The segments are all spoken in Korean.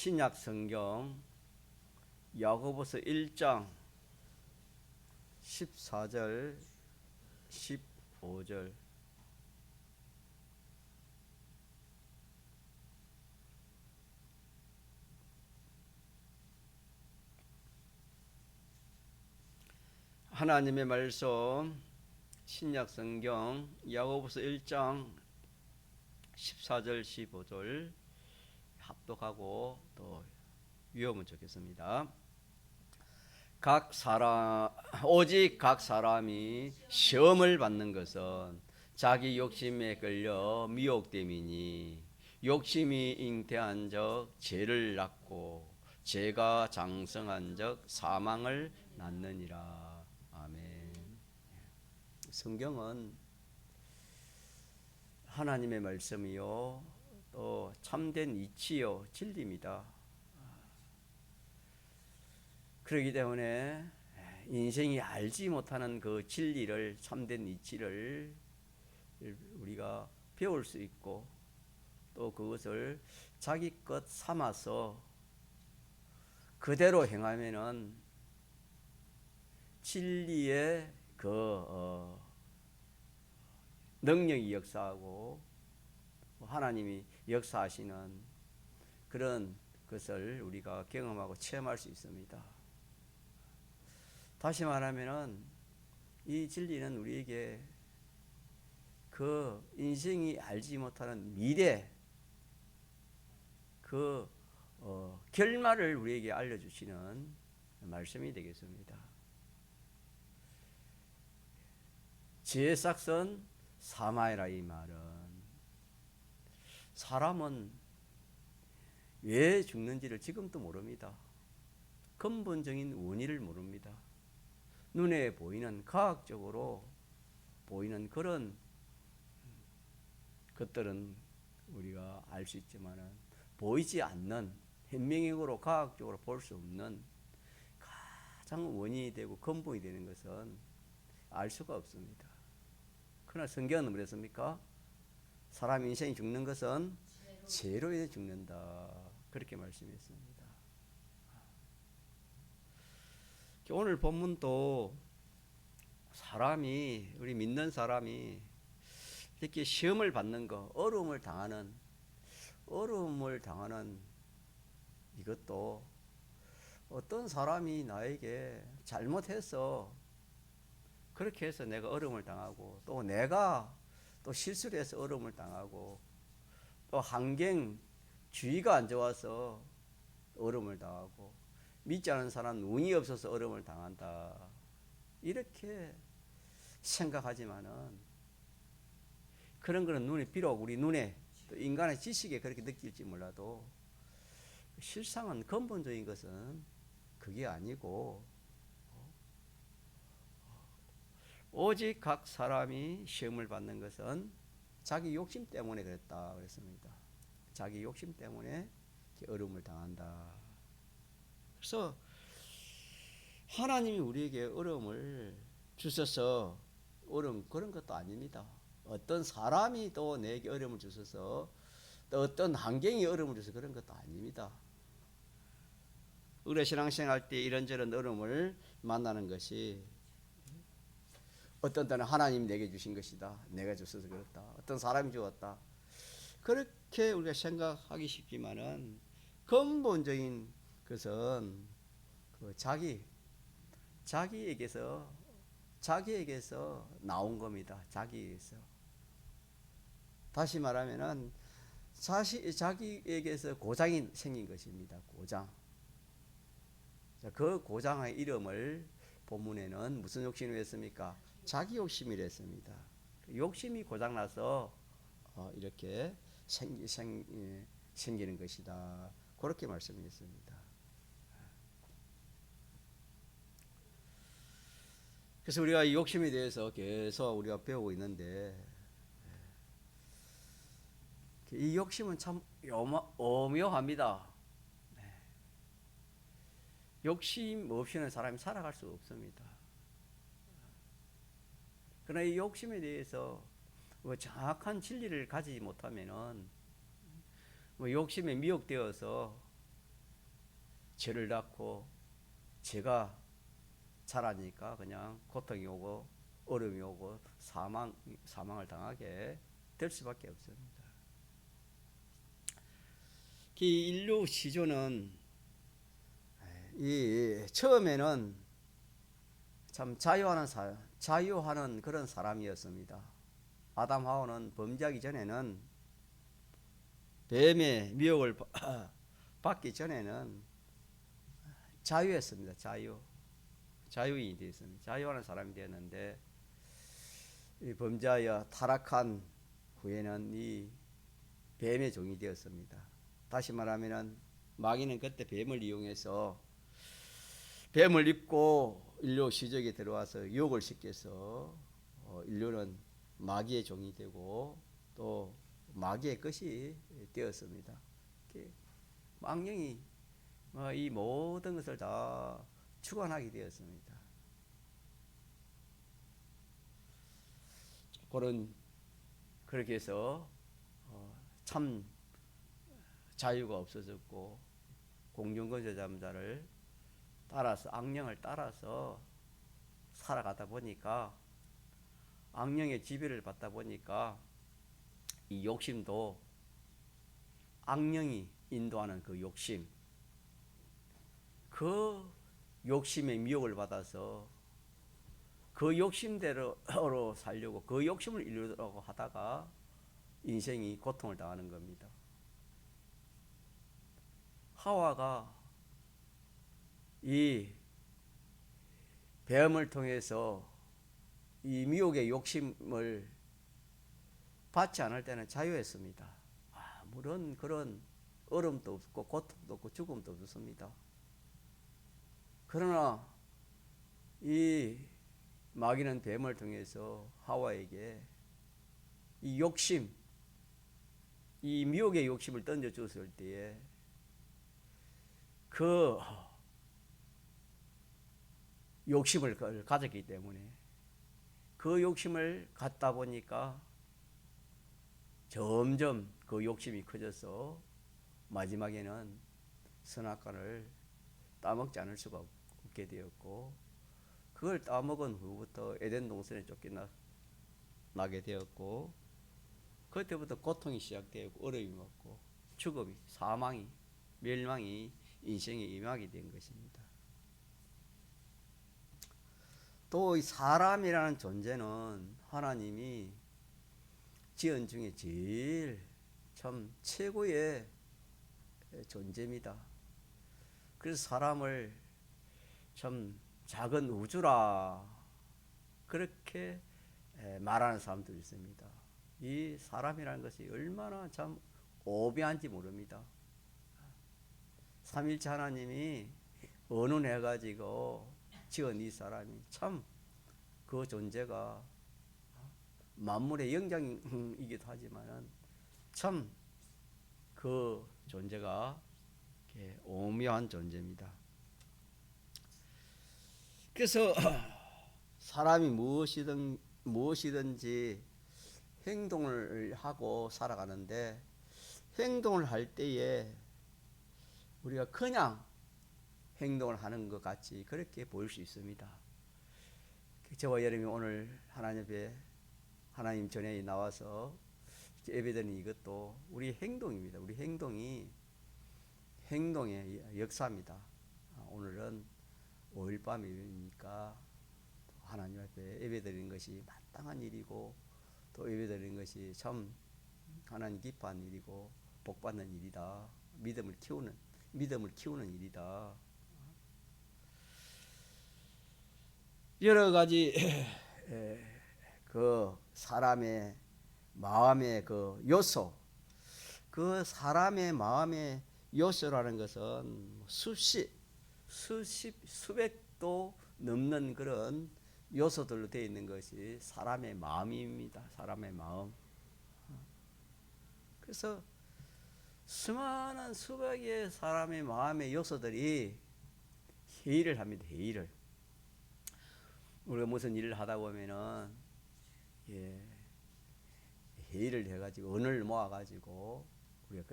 신약 성경 야고보서 1장 14절 15절 하나님의 말씀 신약 성경 야고보서 1장 14절 15절 합독하고 또 외우면 좋겠습니다. 오직 각 사람이 시험을 받는 것은 자기 욕심에 끌려 미혹됨이니 욕심이 잉태한 적 죄를 낳고 죄가 장성한 적 사망을 낳느니라. 아멘. 성경은 하나님의 말씀이요 또 참된 이치요 진리입니다. 그렇기 때문에 인생이 알지 못하는 그 진리를, 참된 이치를 우리가 배울 수 있고 또 그것을 자기 것 삼아서 그대로 행하면은 진리의 그 능력이 역사하고 하나님이 역사하시는 그런 것을 우리가 경험하고 체험할 수 있습니다. 다시 말하면은 이 진리는 우리에게 그 인생이 알지 못하는 미래 그 결말을 우리에게 알려주시는 말씀이 되겠습니다. 지혜 싹선 사마이라. 이 말은 사람은 왜 죽는지를 지금도 모릅니다. 근본적인 원인을 모릅니다. 눈에 보이는 과학적으로 보이는 그런 것들은 우리가 알 수 있지만은 보이지 않는 현명적으로 과학적으로 볼 수 없는 가장 원인이 되고 근본이 되는 것은 알 수가 없습니다. 그러나 성경은 그랬습니까? 사람 인생이 죽는 것은 죄로 인해 죽는다. 그렇게 말씀했습니다. 오늘 본문도 사람이, 우리 믿는 사람이 이렇게 시험을 받는 거, 어려움을 당하는 이것도 어떤 사람이 나에게 잘못해서 그렇게 해서 내가 어려움을 당하고 또 내가 또 실수를 해서 어려움을 당하고 또 환경 주의가 안 좋아서 어려움을 당하고 믿지 않은 사람 운이 없어서 어려움을 당한다. 이렇게 생각하지만은 그런 거는 비록 우리 눈에 또 인간의 지식에 그렇게 느낄지 몰라도 실상은 근본적인 것은 그게 아니고 오직 각 사람이 시험을 받는 것은 자기 욕심 때문에 그랬다 그랬습니다. 자기 욕심 때문에 어려움을 당한다. 그래서 하나님이 우리에게 어려움을 주셔서 어려움 그런 것도 아닙니다. 어떤 사람이 또 내게 어려움을 주셔서 또 어떤 환경이 어려움을 주셔서 그런 것도 아닙니다. 우리 신앙생활 때 이런저런 어려움을 만나는 것이 어떤 때는 하나님이 내게 주신 것이다. 내가 주셔서 그렇다. 어떤 사람이 주었다. 그렇게 우리가 생각하기 쉽지만은 근본적인 것은 그 자기에게서 나온 겁니다. 자기에게서. 다시 말하면은 자기에게서 고장이 생긴 것입니다. 고장. 그 고장의 이름을 본문에는 무슨 욕심이라고 했습니까? 자기 욕심이라 했습니다. 욕심이 고장나서 이렇게 생기는 것이다. 그렇게 말씀했습니다. 그래서 우리가 이 욕심에 대해서 계속 우리가 배우고 있는데 이 욕심은 참 오묘합니다. 욕심 없이는 사람이 살아갈 수 없습니다. 그러나 이 욕심에 대해서 정확한 진리를 가지지 못하면은 욕심에 미혹되어서 죄를 낳고 죄가 자라니까 그냥 고통이 오고 어려움이 오고 사망을 당하게 될 수밖에 없습니다. 이 인류 시조는 이 처음에는 참 자유하는 그런 사람이었습니다. 아담 하와는 범죄하기 전에는 뱀의 미혹을 받기 전에는 자유했습니다. 자유인이 되었습니다. 자유하는 사람이 되었는데 이 범죄하여 타락한 후에는 이 뱀의 종이 되었습니다. 다시 말하면 마귀는 그때 뱀을 이용해서 뱀을 입고 인류 시적에 들어와서 유혹을 시켜서 인류는 마귀의 종이 되고 또 마귀의 것이 되었습니다. 망령이 이 모든 것을 다 주관하게 되었습니다. 그렇게 해서 참 자유가 없어졌고 공중권세자를 따라서 악령을 따라서 살아가다 보니까 악령의 지배를 받다 보니까 이 욕심도 악령이 인도하는 그 욕심의 미혹을 받아서 그 욕심대로 살려고 그 욕심을 이루려고 하다가 인생이 고통을 당하는 겁니다. 하와가 이 배움을 통해서 이 미혹의 욕심을 받지 않을 때는 자유했습니다. 아무런 그런 어려움도 없고 고통도 없고 죽음도 없었습니다. 그러나 이 마귀는 뱀을 통해서 하와에게 이 욕심, 이 미혹의 욕심을 던져줬을 때에 그 욕심을 가졌기 때문에 그 욕심을 갖다 보니까 점점 그 욕심이 커져서 마지막에는 선악과를 따먹지 않을 수가 없게 되었고 그걸 따먹은 후부터 에덴 동산에 쫓겨나게 되었고 그때부터 고통이 시작되었고 어려움이 왔고 죽음이 사망이 멸망이 인생에 임하게 된 것입니다. 또 이 사람이라는 존재는 하나님이 지은 중에 제일 참 최고의 존재입니다. 그래서 사람을 참 작은 우주라 그렇게 말하는 사람도 있습니다. 이 사람이라는 것이 얼마나 참 오묘한지 모릅니다. 삼일체 하나님이 언운해가지고 지은 이 사람이 참 그 존재가 만물의 영장이기도 하지만 참 그 존재가 오묘한 존재입니다. 그래서 사람이 무엇이든지 행동을 하고 살아가는데 행동을 할 때에 우리가 그냥 행동을 하는 것 같이 그렇게 보일 수 있습니다. 저와 여러분이 오늘 하나님 앞에 하나님 전에 나와서 예배드리는 이것도 우리 행동입니다. 우리 행동의 역사입니다. 오늘은 5일 밤이니까 하나님 앞에 예배드리는 것이 마땅한 일이고 또 예배드리는 것이 참 하나님 기뻐하는 일이고 복받는 일이다. 믿음을 키우는 일이다. 여러 가지 그 사람의 마음의 그 요소, 그 사람의 마음의 요소라는 것은 수백도 넘는 그런 요소들로 되어 있는 것이 사람의 마음입니다. 사람의 마음. 그래서 수많은 수백의 사람의 마음의 요소들이 회의를 합니다. 우리가 무슨 일을 하다 보면은 회의를 해가지고 언어를 모아가지고 우리가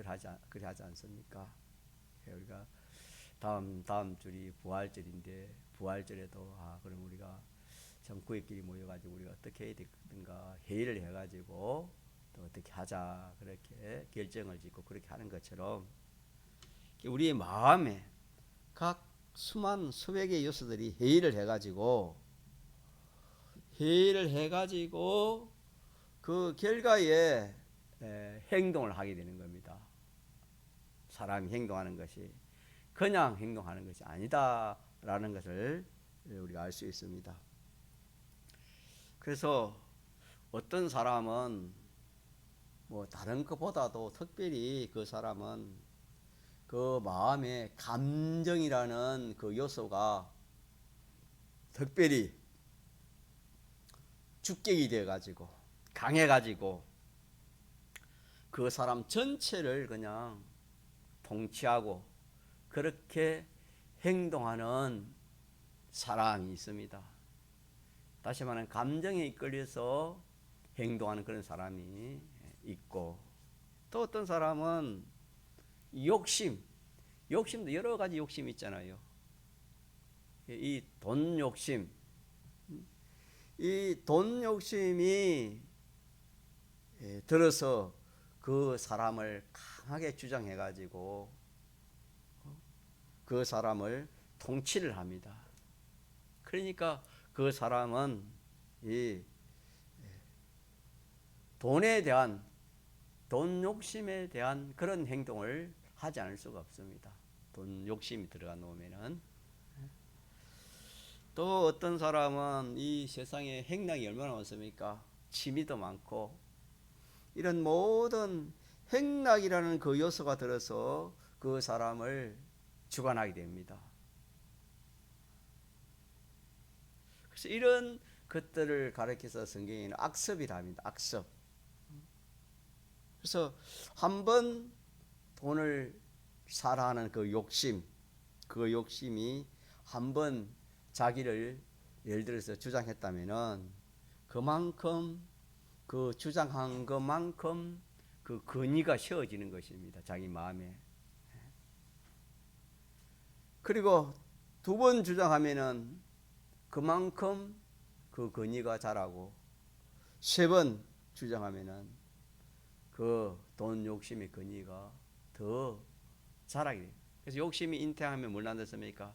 그래 하지 않습니까? 우리가 다음 줄이 부활절인데 부활절에도 그럼 우리가 참 구획끼리 모여가지고 우리가 어떻게 해야 되든가 회의를 해가지고 또 어떻게 하자 그렇게 결정을 짓고 그렇게 하는 것처럼 우리의 마음에 각 수만 수백의 요소들이 회의를 해가지고 그 결과에 행동을 하게 되는 겁니다. 사람이 행동하는 것이 그냥 행동하는 것이 아니다라는 것을 우리가 알 수 있습니다. 그래서 어떤 사람은 뭐 다른 것보다도 특별히 그 사람은 그 마음에 감정이라는 그 요소가 특별히 주격이 되어 가지고 강해 가지고 그 사람 전체를 그냥 통치하고 그렇게 행동하는 사람이 있습니다. 다시 말하면 감정에 이끌려서 행동하는 그런 사람이 있고, 또 어떤 사람은 욕심도 여러 가지 욕심이 있잖아요. 이 돈 욕심, 이 돈 욕심이 들어서 그 사람을 강하게 주장해 가지고 그 사람을 통치를 합니다. 그러니까 그 사람은 이 돈 욕심에 대한 그런 행동을 하지 않을 수가 없습니다. 돈 욕심이 들어가 놓으면은. 또 어떤 사람은 이 세상에 행락이 얼마나 많습니까? 취미도 많고 이런 모든 행락이라는 그 요소가 들어서 그 사람을 주관하게 됩니다. 그래서 이런 것들을 가리켜서 성경에는 악습이라 합니다. 악습. 그래서 한번 돈을 사랑하는 그 욕심이 한번 자기를 예를 들어서 주장했다면은 그만큼 그 주장한 것만큼 그 근위가 세워지는 것입니다. 자기 마음에. 그리고 두 번 주장하면은 그만큼 그 근위가 자라고, 세 번 주장하면은 그 돈 욕심의 근위가 더 자라게 됩니다. 그래서 욕심이 잉태하면 뭘 난다습니까?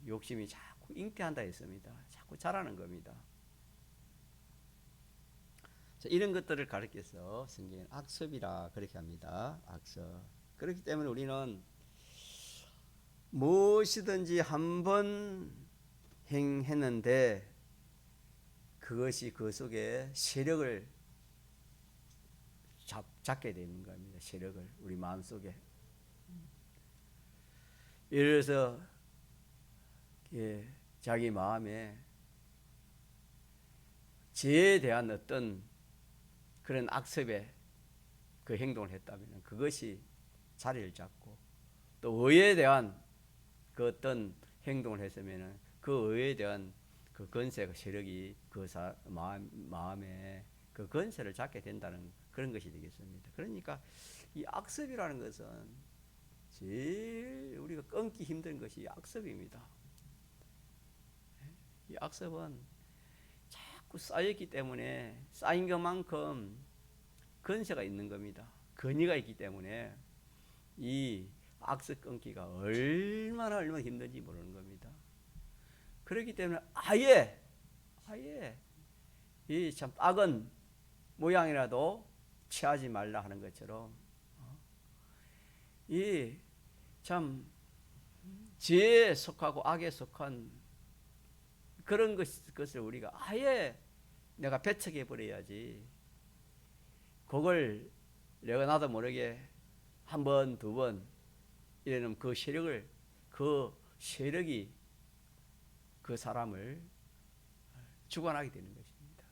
욕심이 자꾸 잉태한다 했습니다. 자꾸 자라는 겁니다. 자, 이런 것들을 가르쳐서 성경은 악습이라 그렇게 합니다. 악습. 그렇기 때문에 우리는 무엇이든지 한번 행했는데 그것이 그 속에 세력을 잡게 되는 겁니다. 세력을 우리 마음속에. 예를 들어서 자기 마음에 죄에 대한 어떤 그런 악습의 그 행동을 했다면 그것이 자리를 잡고, 또 의에 대한 그 어떤 행동을 했으면 그 의에 대한 그 권세가 세력이 그 마음에 그 권세를 잡게 된다는 그런 것이 되겠습니다. 그러니까 이 악습이라는 것은 제일 우리가 끊기 힘든 것이 악습입니다. 이 악습은 자꾸 쌓였기 때문에 쌓인 것만큼 권세가 있는 겁니다. 권위가 있기 때문에 이 악습 끊기가 얼마나 힘든지 모르는 겁니다. 그렇기 때문에 아예 이 참 악은 모양이라도 취하지 말라 하는 것처럼 이 참 죄에 속하고 악에 속한 그런 것을 우리가 아예 내가 배척해 버려야지. 그걸 내가 나도 모르게 한 번, 두 번 이러면 그 세력이 그 사람을 주관하게 되는 것입니다.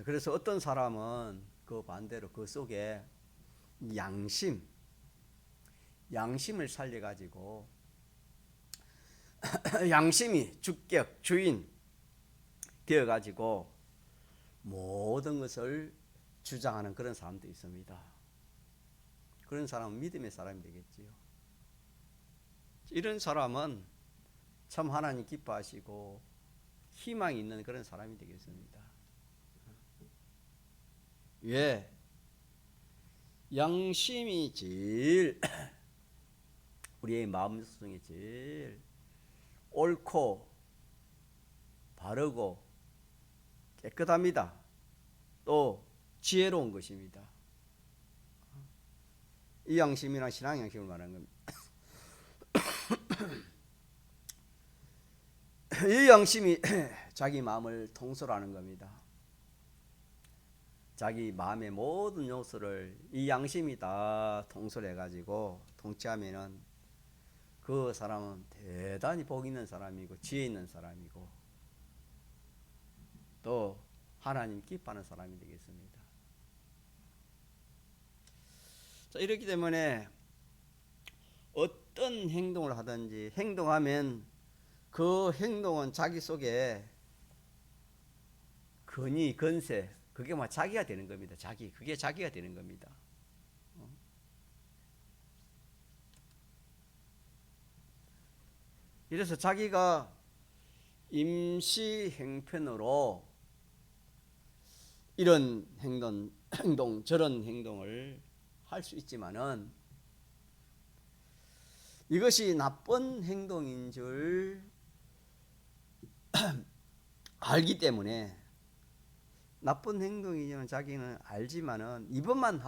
그래서 어떤 사람은 그 반대로 그 속에 양심을 양심이 주격, 주인 되어 가지고 모든 것을 주장하는 그런 사람도 있습니다. 그런 사람은 믿음의 사람이 되겠지요. 이런 사람은 참 하나님 기뻐하시고 희망이 있는 그런 사람이 되겠습니다. 왜? 양심이 제일 우리의 마음속에 제일 옳고 바르고 깨끗합니다. 또 지혜로운 것입니다. 이 양심이나 신앙 양심을 말하는 겁니다. 이 양심이 자기 마음을 통솔하는 겁니다. 자기 마음의 모든 요소를 이 양심이 다 통솔해 가지고 통치하면은 그 사람은 대단히 복 있는 사람이고 지혜 있는 사람이고 또 하나님 기뻐하는 사람이 되겠습니다. 자, 이렇기 때문에 어떤 행동을 하든지 행동하면 그 행동은 자기 속에 근위, 건세, 그게 막 자기가 되는 겁니다. 그게 자기가 되는 겁니다. 이래서 자기가 임시 행편으로 이런 행동, 저런 행동을 할 수 있지만은 이것이 나쁜 행동인 줄 알기 때문에 나쁜 행동이지만 자기는 알지만은 이번만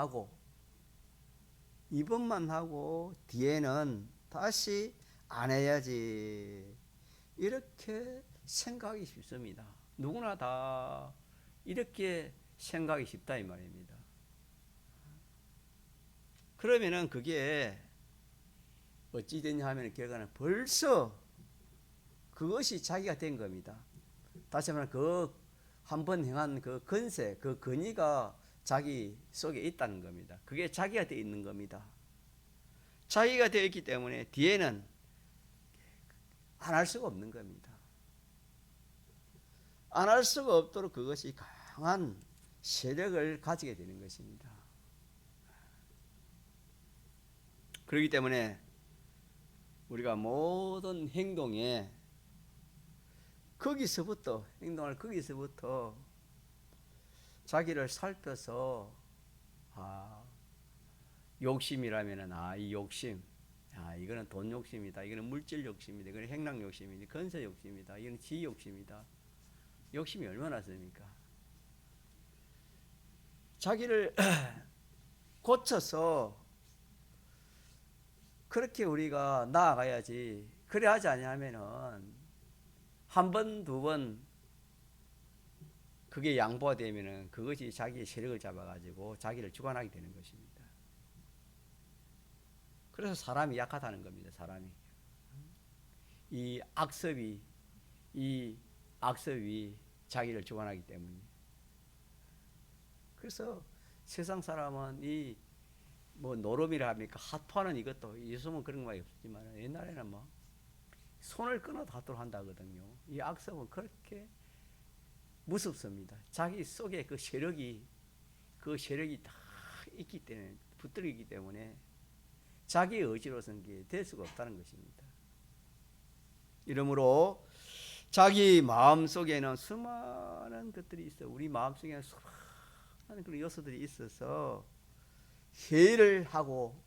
하고 뒤에는 다시 안 해야지 이렇게 생각이 쉽습니다. 누구나 다 이렇게 생각이 쉽다 이 말입니다. 그러면은 그게 어찌 되냐 하면 결과는 벌써 그것이 자기가 된 겁니다. 다시 말하면 그 한 번 행한 그 건세, 그 근위가 자기 속에 있다는 겁니다. 그게 자기가 되어 있는 겁니다. 자기가 되어 있기 때문에 뒤에는 안 할 수가 없는 겁니다. 안 할 수가 없도록 그것이 강한 세력을 가지게 되는 것입니다. 그렇기 때문에 우리가 모든 행동에 행동을 거기서부터 자기를 살펴서 욕심이라면은 이 욕심, 이거는 돈 욕심이다, 이거는 물질 욕심이다, 이거는 행락 욕심이다, 건설 욕심이다, 이거는 지위 욕심이다. 욕심이 얼마나 셉니까? 자기를 고쳐서 그렇게 우리가 나아가야지. 그래 하지 않으면은 한 번, 두 번 그게 양보가 되면은 그것이 자기의 세력을 잡아가지고 자기를 주관하게 되는 것입니다. 그래서 사람이 약하다는 겁니다. 사람이 이 악섭이 자기를 주관하기 때문에. 그래서 세상 사람은 이 뭐 노름이라 합니까? 하토하는 이것도 요즘은 그런 거 많이 없지만 옛날에는 뭐 손을 끊어도 하도록 한다거든요. 이 악섭은 그렇게 무섭습니다. 자기 속에 그 세력이 다 있기 때문에 붙들리기 때문에 자기 의지로서는 게 될 수가 없다는 것입니다. 이러므로 자기 마음 속에는 수많은 것들이 있어. 우리 마음 속에는 수많은 그런 요소들이 있어서 회의를 하고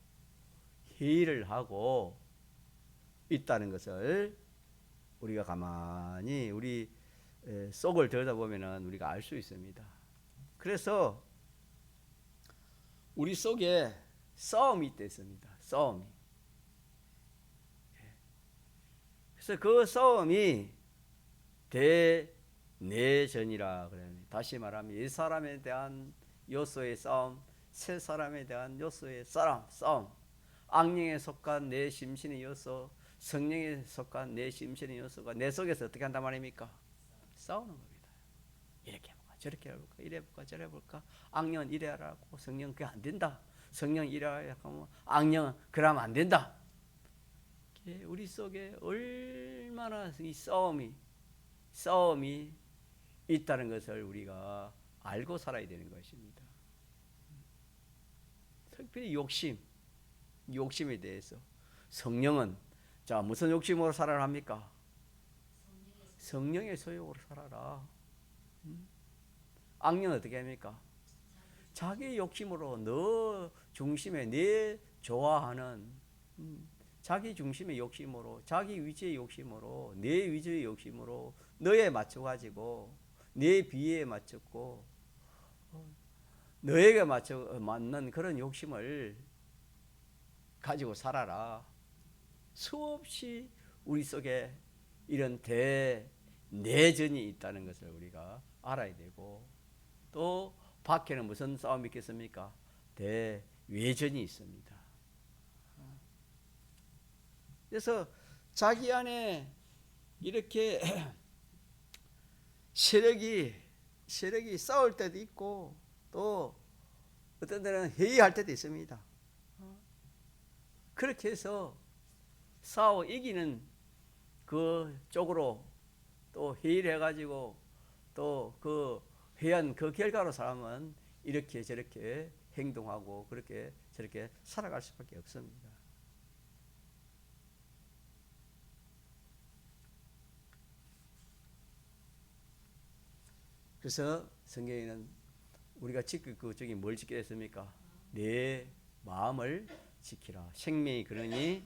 있다는 것을 우리가 가만히 우리 속을 들여다보면 우리가 알 수 있습니다. 그래서 우리 속에 싸움이 있습니다. 싸움이. 그래서 그 싸움이 대내전이라 그래요. 다시 말하면 옛 사람에 대한 요소의 싸움, 새 사람에 대한 요소의 싸움, 악령에 속한 내 심신의 요소, 성령에 속한 내 심신의 요소가 내 속에서 어떻게 한단 말입니까? 싸우는 겁니다. 이렇게 해볼까, 저렇게 해볼까, 이래 볼까, 저래 볼까. 악령은 이래 하라고, 성령 그게 안 된다. 성령 이래 하라고, 악령은 그러면 안 된다. 우리 속에 얼마나 이 싸움이 있다는 것을 우리가 알고 살아야 되는 것입니다. 특별히 욕심에 대해서 성령은 자 무슨 욕심으로 살아라 합니까? 성령의 소욕으로 살아라. 악령은 어떻게 합니까? 자기 욕심으로 너 중심에 내 좋아하는 자기 중심의 욕심으로 자기 위주의 욕심으로 내 위주의 욕심으로 너에 맞춰가지고 내 비에 맞췄고 너에게 맞는 그런 욕심을 가지고 살아라. 수없이 우리 속에 이런 대내전이 있다는 것을 우리가 알아야 되고 또 밖에는 무슨 싸움이 있겠습니까? 대외전이 있습니다. 그래서 자기 안에 이렇게 세력이 싸울 때도 있고 또 어떤 때는 회의할 때도 있습니다. 그렇게 해서 싸워 이기는 그 쪽으로 또 회의를 해가지고 또 그 회의한 그 결과로 사람은 이렇게 저렇게 행동하고 그렇게 저렇게 살아갈 수밖에 없습니다. 그래서 성경에는 우리가 그쪽이 뭘 지켜야 했습니까? 내 마음을 지키라. 생명이 그러니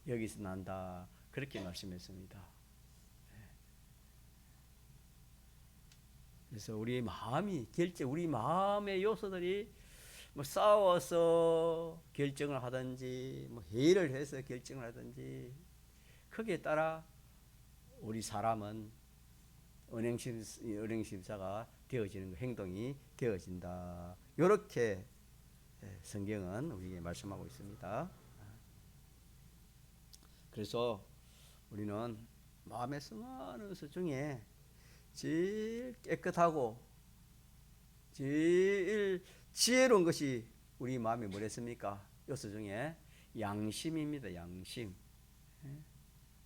여기서 난다. 그렇게 말씀했습니다. 그래서 우리 마음이 우리 마음의 요소들이 뭐 싸워서 결정을 하든지 뭐 회의를 해서 결정을 하든지 거기에 따라 우리 사람은 은행심사가 되어지는 행동이 되어진다. 이렇게 성경은 우리에게 말씀하고 있습니다. 그래서 우리는 마음에 수많은 수 중에 제일 깨끗하고 제일 지혜로운 것이 우리 마음에 뭐랬습니까? 요소 중에 양심입니다. 양심.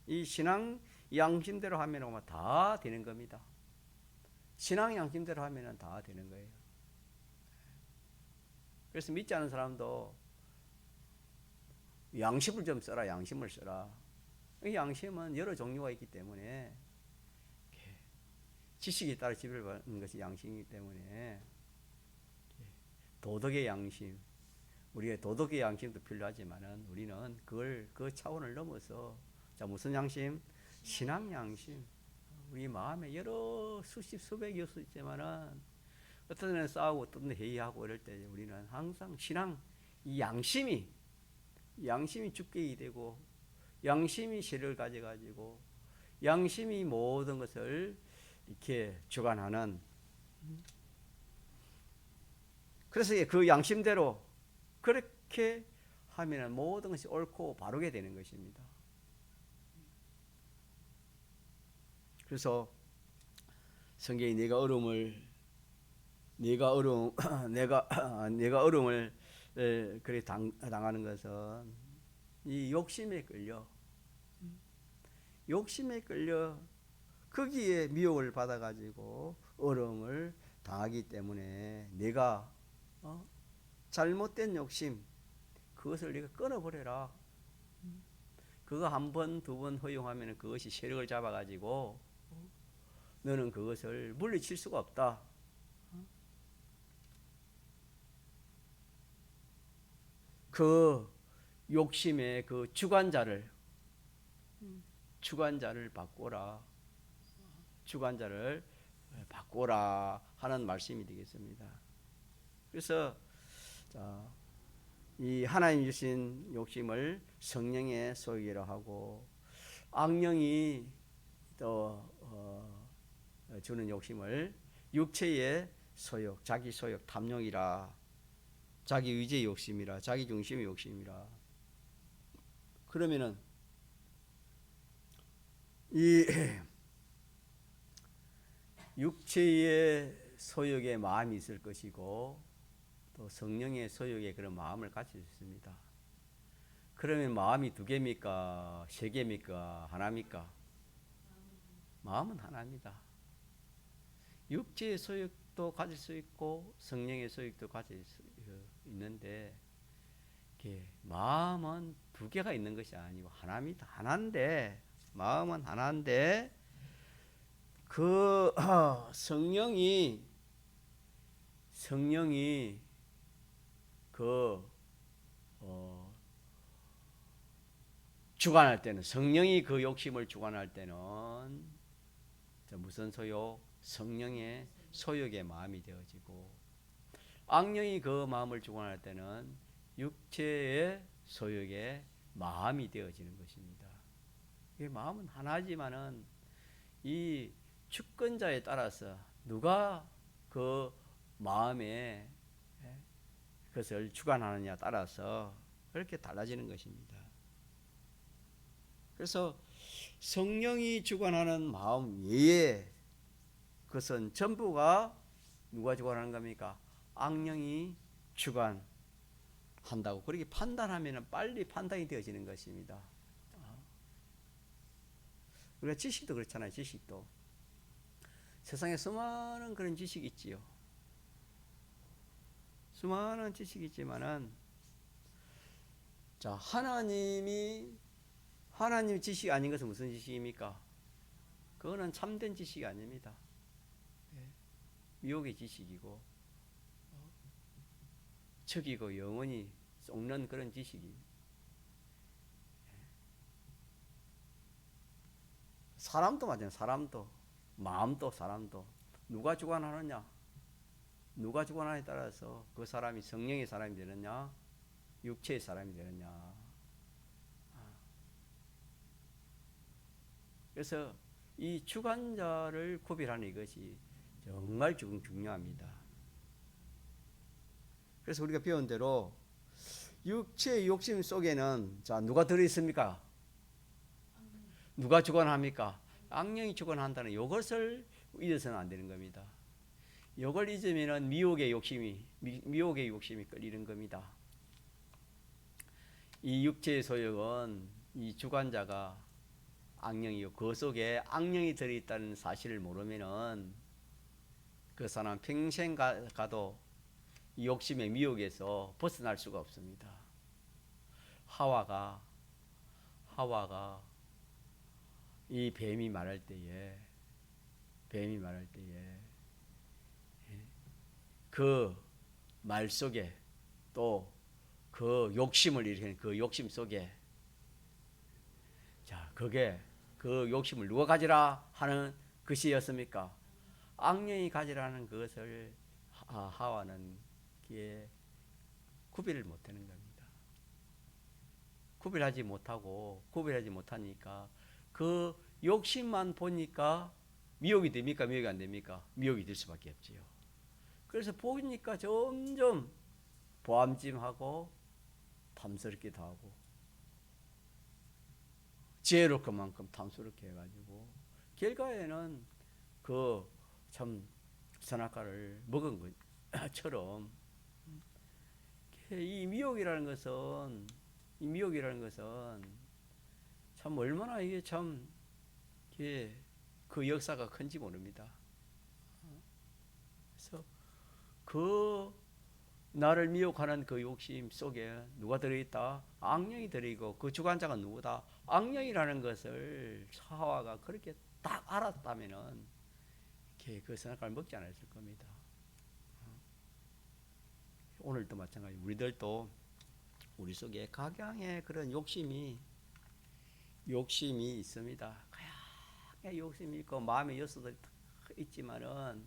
이 신앙 양심대로 하면 다 되는 겁니다. 신앙 양심대로 하면 다 되는 거예요. 그래서 믿지 않은 사람도 양심을 좀 써라. 양심을 써라. 이 양심은 여러 종류가 있기 때문에 지식에 따라 지배받는 것이 양심이기 때문에 도덕의 양심, 우리의 도덕의 양심도 필요하지만은 우리는 그 차원을 넘어서 자 무슨 양심? 신앙 양심. 우리 마음에 여러 수십 수백 요소 있지만은 어떤 때는 싸우고 어떤 때는 회의하고 이럴 때 우리는 항상 신앙 이 양심이 주격이 되고 양심이 세력을 가져가지고 양심이 모든 것을 이렇게 주관하는 그래서 그 양심대로 그렇게 하면 모든 것이 옳고 바르게 되는 것입니다. 그래서 성경이 내가 어려움을 그래 당하는 것은 이 욕심에 끌려 거기에 미혹을 받아가지고 어려움을 당하기 때문에 내가 잘못된 욕심 그것을 네가 끊어버려라. 그거 한 번, 두 번 허용하면 그것이 세력을 잡아가지고 너는 그것을 물리칠 수가 없다. 그 욕심의 그 주관자를 바꿔라. 주관자를 바꿔라 하는 말씀이 되겠습니다. 그래서 이 하나님 주신 욕심을 성령의 소유라 하고 악령이 또 주는 욕심을 육체의 소욕, 자기 소욕, 탐욕이라, 자기 의지의 욕심이라, 자기 중심의 욕심이라. 그러면은 이 육체의 소욕에 마음이 있을 것이고 또 성령의 소욕에 그런 마음을 가질 수 있습니다. 그러면 마음이 두 개입니까? 세 개입니까? 하나입니까? 마음은 하나입니다. 육체의 소욕도 가질 수 있고 성령의 소욕도 가질 수 있는데 마음은 두 개가 있는 것이 아니고 하나입니다. 하나인데 마음은 하나인데 그 성령이 그 주관할 때는 성령이 그 욕심을 주관할 때는 무슨 소욕? 성령의 소욕의 마음이 되어지고 악령이 그 마음을 주관할 때는 육체의 소욕의 마음이 되어지는 것입니다. 이 마음은 하나지만은 이 주권자에 따라서 누가 그 마음에 그것을 주관하느냐에 따라서 그렇게 달라지는 것입니다. 그래서 성령이 주관하는 마음 외에 그것은 전부가 누가 주관하는 겁니까? 악령이 주관한다고 그렇게 판단하면 빨리 판단이 되어지는 것입니다. 우리가 지식도 그렇잖아요. 지식도 세상에 수많은 그런 지식이 있지요. 수많은 지식이 있지만은 자 하나님 지식이 아닌 것은 무슨 지식입니까? 그거는 참된 지식이 아닙니다. 미혹의 지식이고 적이고 영원히 썩는 그런 지식이. 사람도 마찬가지예요. 사람도 마음도 사람도 누가 주관하느냐, 누가 주관하느냐에 따라서 그 사람이 성령의 사람이 되느냐, 육체의 사람이 되느냐. 그래서 이 주관자를 구별하는 이것이 정말 중요합니다. 그래서 우리가 배운 대로 육체의 욕심 속에는 자 누가 들어있습니까? 누가 주관합니까? 악령이 주관한다는 이것을 잊어서는 안 되는 겁니다. 이걸 잊으면 미혹의 욕심이 끌리는 겁니다. 이 육체의 소욕은 이 주관자가 악령이요. 그 속에 악령이 들어있다는 사실을 모르면은 그 사람 평생 가도 이 욕심의 미혹에서 벗어날 수가 없습니다. 하와가 이 뱀이 말할 때에 그 말 속에 또 그 욕심을 일으키는 그 욕심 속에 자 그게 그 욕심을 누가 가지라 하는 것이었습니까? 악령이 가지라는 그것을 하와는 구별을 못하는 겁니다. 구별하지 못하니까 그 욕심만 보니까 미혹이 됩니까? 미혹이 안 됩니까? 미혹이 될 수밖에 없지요. 그래서 보니까 점점 보암찜하고 탐스럽기도 하고 지혜로울 것만큼 탐스럽게 해가지고 결과에는 그 참 선악과를 먹은 것처럼 이 미혹이라는 것은 참 얼마나 이게 참 그 역사가 큰지 모릅니다. 그래서 그 나를 미혹하는 그 욕심 속에 누가 들어있다? 악령이 들어있고 그 주관자가 누구다? 악령이라는 것을 하와가 그렇게 딱 알았다면은 그 선악과를 먹지 않았을 겁니다. 오늘도 마찬가지. 우리들도 우리 속에 각양의 그런 욕심이 있습니다. 각양의 욕심이 있고 마음의 요소들이 있지만은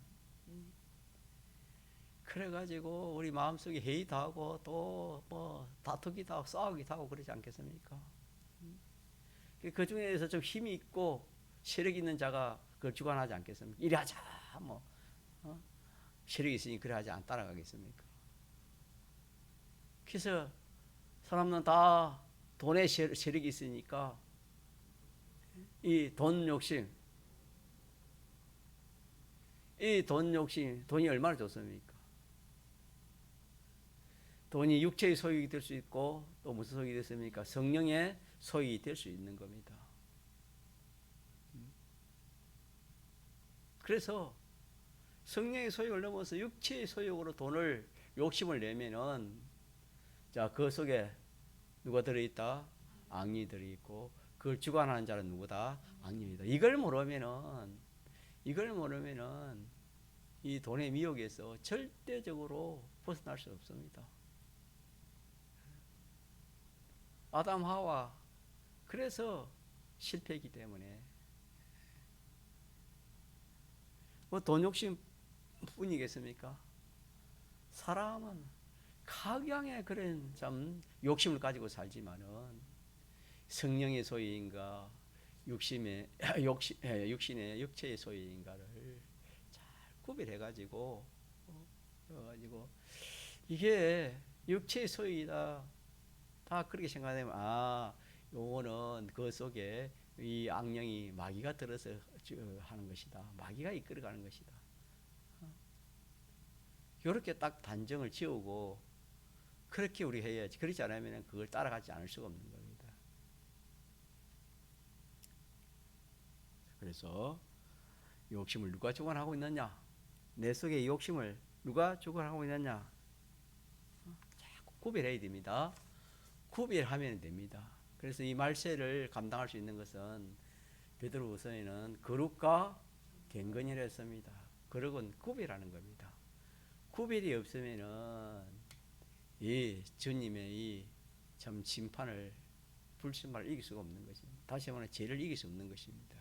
그래가지고 우리 마음속에 회의도 하고 또 뭐 다투기도 하고 싸우기도 하고 그러지 않겠습니까? 그 중에서 좀 힘이 있고 세력 있는 자가 그걸 주관하지 않겠습니까? 이리 하자 뭐 세력이 있으니 그래 하지 안 따라가겠습니까? 그래서 사람은 다 돈의 세력이 있으니까 이 돈 욕심, 돈이 얼마나 좋습니까? 돈이 육체의 소유이 될 수 있고 또 무슨 소유이 됐습니까? 성령의 소유이 될 수 있는 겁니다. 그래서 성령의 소욕을 넘어서 육체의 소욕으로 돈을 욕심을 내면은 자, 그 속에 누가 들어있다? 악령이 들어있고 그걸 주관하는 자는 누구다? 악령이다. 이걸 모르면은 이 돈의 미혹에서 절대적으로 벗어날 수 없습니다. 아담 하와 그래서 실패했기 때문에 뭐 돈 욕심 뿐이겠습니까? 사람은 각양의 그런 참 욕심을 가지고 살지만은 성령의 소유인가 육신의 육체의 소유인가를 잘 구별해 가지고 이게 육체의 소유이다 다 그렇게 생각하면 요거는 그 속에 이 악령이 마귀가 들어서 하는 것이다. 마귀가 이끌어가는 것이다. 이렇게 딱 단정을 지우고 그렇게 우리 해야지. 그렇지 않으면 그걸 따라가지 않을 수가 없는 겁니다. 그래서 욕심을 누가 주관하고 있느냐? 내 속에 욕심을 누가 주관하고 있느냐? 자꾸 구별해야 됩니다. 구별하면 됩니다. 그래서 이 말세를 감당할 수 있는 것은 베드로후서에는 거룩과 경건이라 했습니다. 거룩은 구별하는 겁니다. 구별이 없으면은 이 주님의 이 참 심판을 불신을 이길 수가 없는 것입니다. 다시 말하면 죄를 이길 수 없는 것입니다.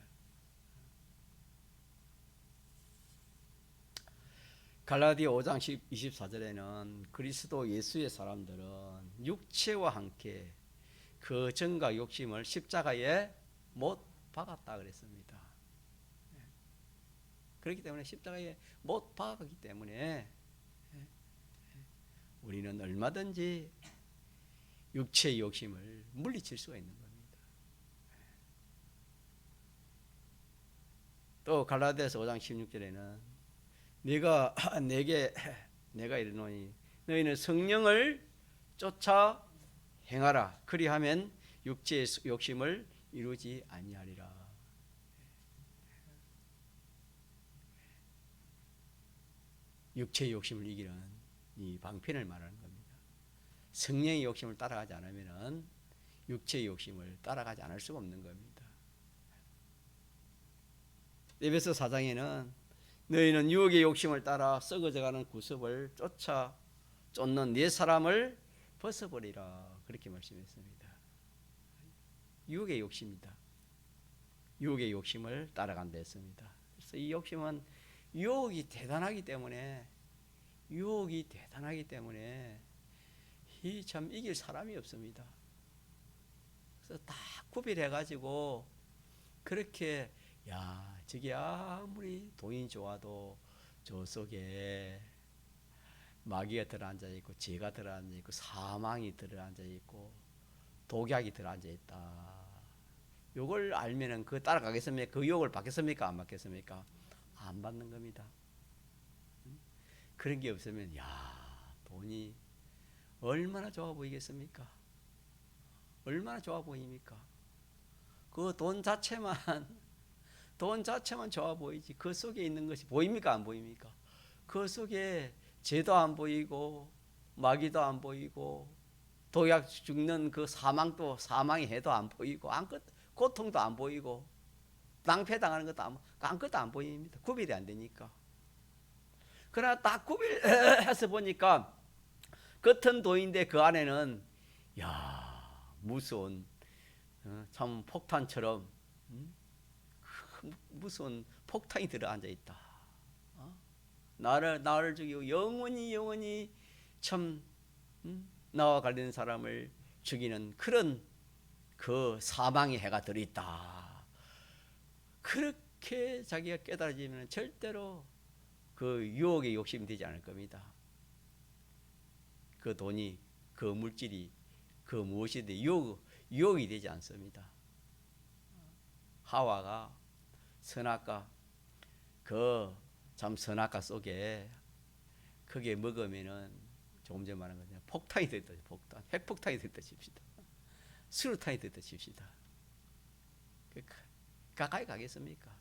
갈라디아 5장 24절에는 그리스도 예수의 사람들은 육체와 함께 그 정과 욕심을 십자가에 못 박았다 그랬습니다. 그렇기 때문에 십자가에 못 박았기 때문에 우리는 얼마든지 육체의 욕심을 물리칠 수가 있는 겁니다. 또 갈라디아서 5장 16절에는 내가 이르노니 너희는 성령을 쫓아 행하라. 그리하면 육체의 욕심을 이루지 아니하리라. 육체의 욕심을 이기는 이 방편을 말하는 겁니다. 성령의 욕심을 따라가지 않으면 육체의 욕심을 따라가지 않을 수가 없는 겁니다. 에베소 4장에는 너희는 유혹의 욕심을 따라 썩어져가는 구습을 쫓는 네 사람을 벗어버리라. 그렇게 말씀했습니다. 유혹의 욕심이다. 유혹의 욕심을 따라간다 했습니다. 그래서 이 욕심은 유혹이 대단하기 때문에 이 참 이길 사람이 없습니다. 그래서 다 구별해가지고 그렇게 저게 아무리 돈이 좋아도 저 속에 마귀가 들어앉아 있고 죄가 들어앉아 있고 사망이 들어앉아 있고 독약이 들어앉아 있다. 요걸 알면은 그거 따라가겠습니까? 그 유혹을 받겠습니까? 안 받겠습니까? 안 받는 겁니다. 그런 게 없으면 돈이 얼마나 좋아 보이겠습니까? 얼마나 좋아 보입니까? 그 돈 자체만 좋아 보이지 그 속에 있는 것이 보입니까? 안 보입니까? 그 속에 죄도 안 보이고 마귀도 안 보이고 독약 죽는 그 사망의 해도 안 보이고 고통도 안 보이고 낭패당하는 것도 아무것도 안 보입니다. 구별이 안 되니까. 그러나 딱 구별해서 보니까 겉은 돈인데 그 안에는 무서운 참 폭탄처럼 무서운 폭탄이 들어앉아 있다. 나를 죽이고 영원히 참 나와 관련된 사람을 죽이는 그런 그 사망의 해가 들어있다. 그렇게 자기가 깨달아지면 절대로 그 유혹의 욕심이 되지 않을 겁니다. 그 돈이, 그 물질이, 그 무엇이든 유혹이 되지 않습니다. 하와가 선악과 참 선악과 속에 그게 먹으면은 조금 전에 말한 거죠. 폭탄이 됐다. 핵폭탄이 됐다 칩시다. 수류탄이 됐다 칩시다. 가까이 가겠습니까?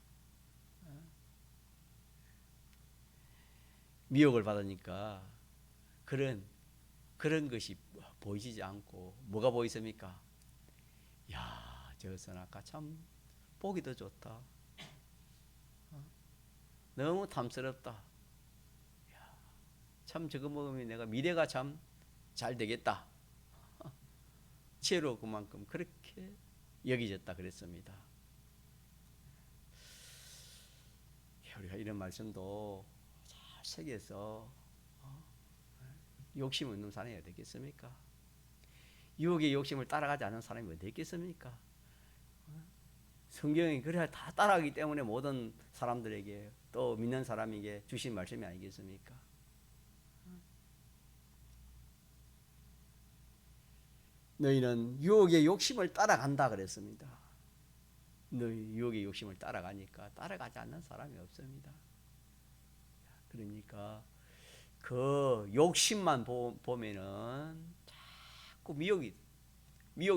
미혹을 받으니까 그런 것이 보이지 않고 뭐가 보이십니까? 야, 저 선악과 참 보기도 좋다. 너무 탐스럽다. 참 저거 먹으면 내가 미래가 참 잘 되겠다. 지혜로 그만큼 그렇게 여기졌다 그랬습니다. 우리가 이런 말씀도 잘 새겨서 욕심 없는 사람이 어디 있겠습니까? 유혹의 욕심을 따라가지 않는 사람이 어디 있겠습니까? 성경이 그래야 다 따라가기 때문에 모든 사람들에게 또 믿는 사람에게 주신 말씀이 아니겠습니까? 너희는 유혹의 욕심을 따라간다 그랬습니다. 너희 유혹의 욕심을 따라가니까 따라가지 않는 사람이 없습니다. 그러니까 그 욕심만 보면은 자꾸 미혹이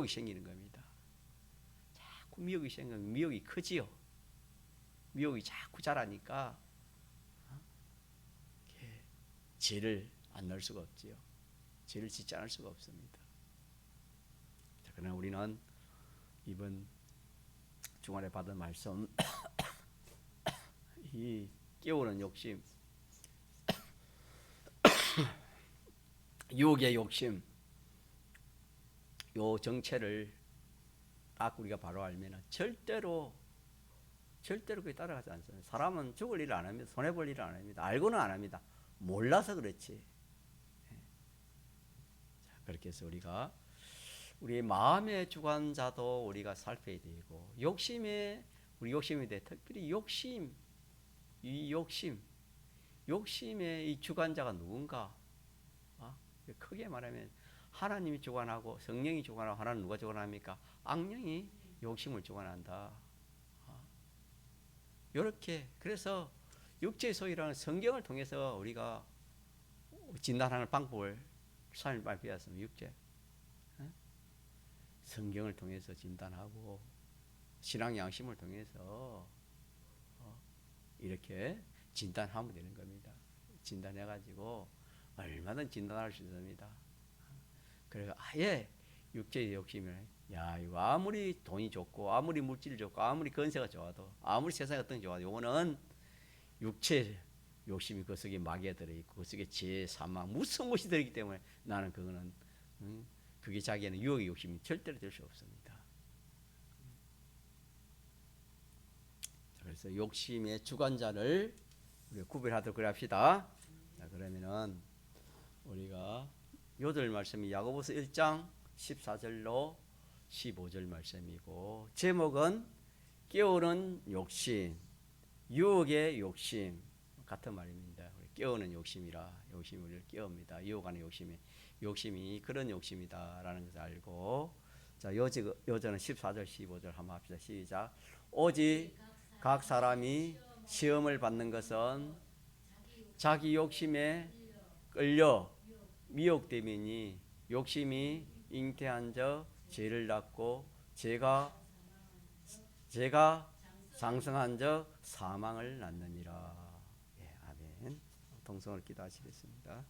생기는 겁니다. 자꾸 미혹이 생기면 미혹이 크지요. 미혹이 자꾸 자라니까 죄를 안 넣을 수가 없지요. 죄를 짓지 않을 수가 없습니다. 자, 그러나 우리는 이번 주말에 받은 말씀 이 깨우는 욕심, 유혹의 욕심, 요 정체를 딱 우리가 바로 알면 절대로 그게 따라가지 않습니다. 사람은 죽을 일을 안 합니다. 손해볼 일을 안 합니다. 알고는 안 합니다. 몰라서 그렇지. 자, 그렇게 해서 우리가 우리의 마음의 주관자도 우리가 살펴야 되고 우리 욕심에 대해 특별히 욕심의 이 주관자가 누군가? 크게 말하면 하나님이 주관하고 성령이 주관하고 하나는 누가 주관합니까? 악령이 욕심을 주관한다. 이렇게 그래서 육체의 소유라는 성경을 통해서 우리가 진단하는 방법을 삶을 발표했습니다. 육체 성경을 통해서 진단하고 신앙 양심을 통해서 이렇게 진단하면 되는 겁니다. 진단해가지고 얼마든 진단할 수 있습니다. 그래서 아예 육체의 욕심을 이거 아무리 돈이 좋고 아무리 물질이 좋고 아무리 건세가 좋아도 아무리 세상에 어떤 게 좋아도 요거는 육체 욕심이 그 속에 마귀가 들어있고 그 속에 죄, 사망 무슨 것이 들어있기 때문에 나는 그거는 그게 자기에는 유혹의 욕심이 절대로 될 수 없습니다. 그래서 욕심의 주관자를 우리가 구별하도록 그래 합시다. 자, 그러면은 우리가 요절 말씀이 야고보서 1장 14절로 15절 말씀이고 제목은 깨우는 욕심, 유혹의 욕심 같은 말입니다. 깨우는 욕심이라 욕심이 우리를 깨웁니다. 유혹하는 욕심이 그런 욕심이다라는 것을 알고 자 요절은 14절 15절 한번 합시다. 시작. 오직 각 사람이 시험을 받는 것은 자기 욕심에 끌려 미혹됨이니 욕심이 잉태한 적 죄를 낳고 죄가 장성한 적 사망을 낳느니라. 아멘. 동성을 기도하시겠습니다.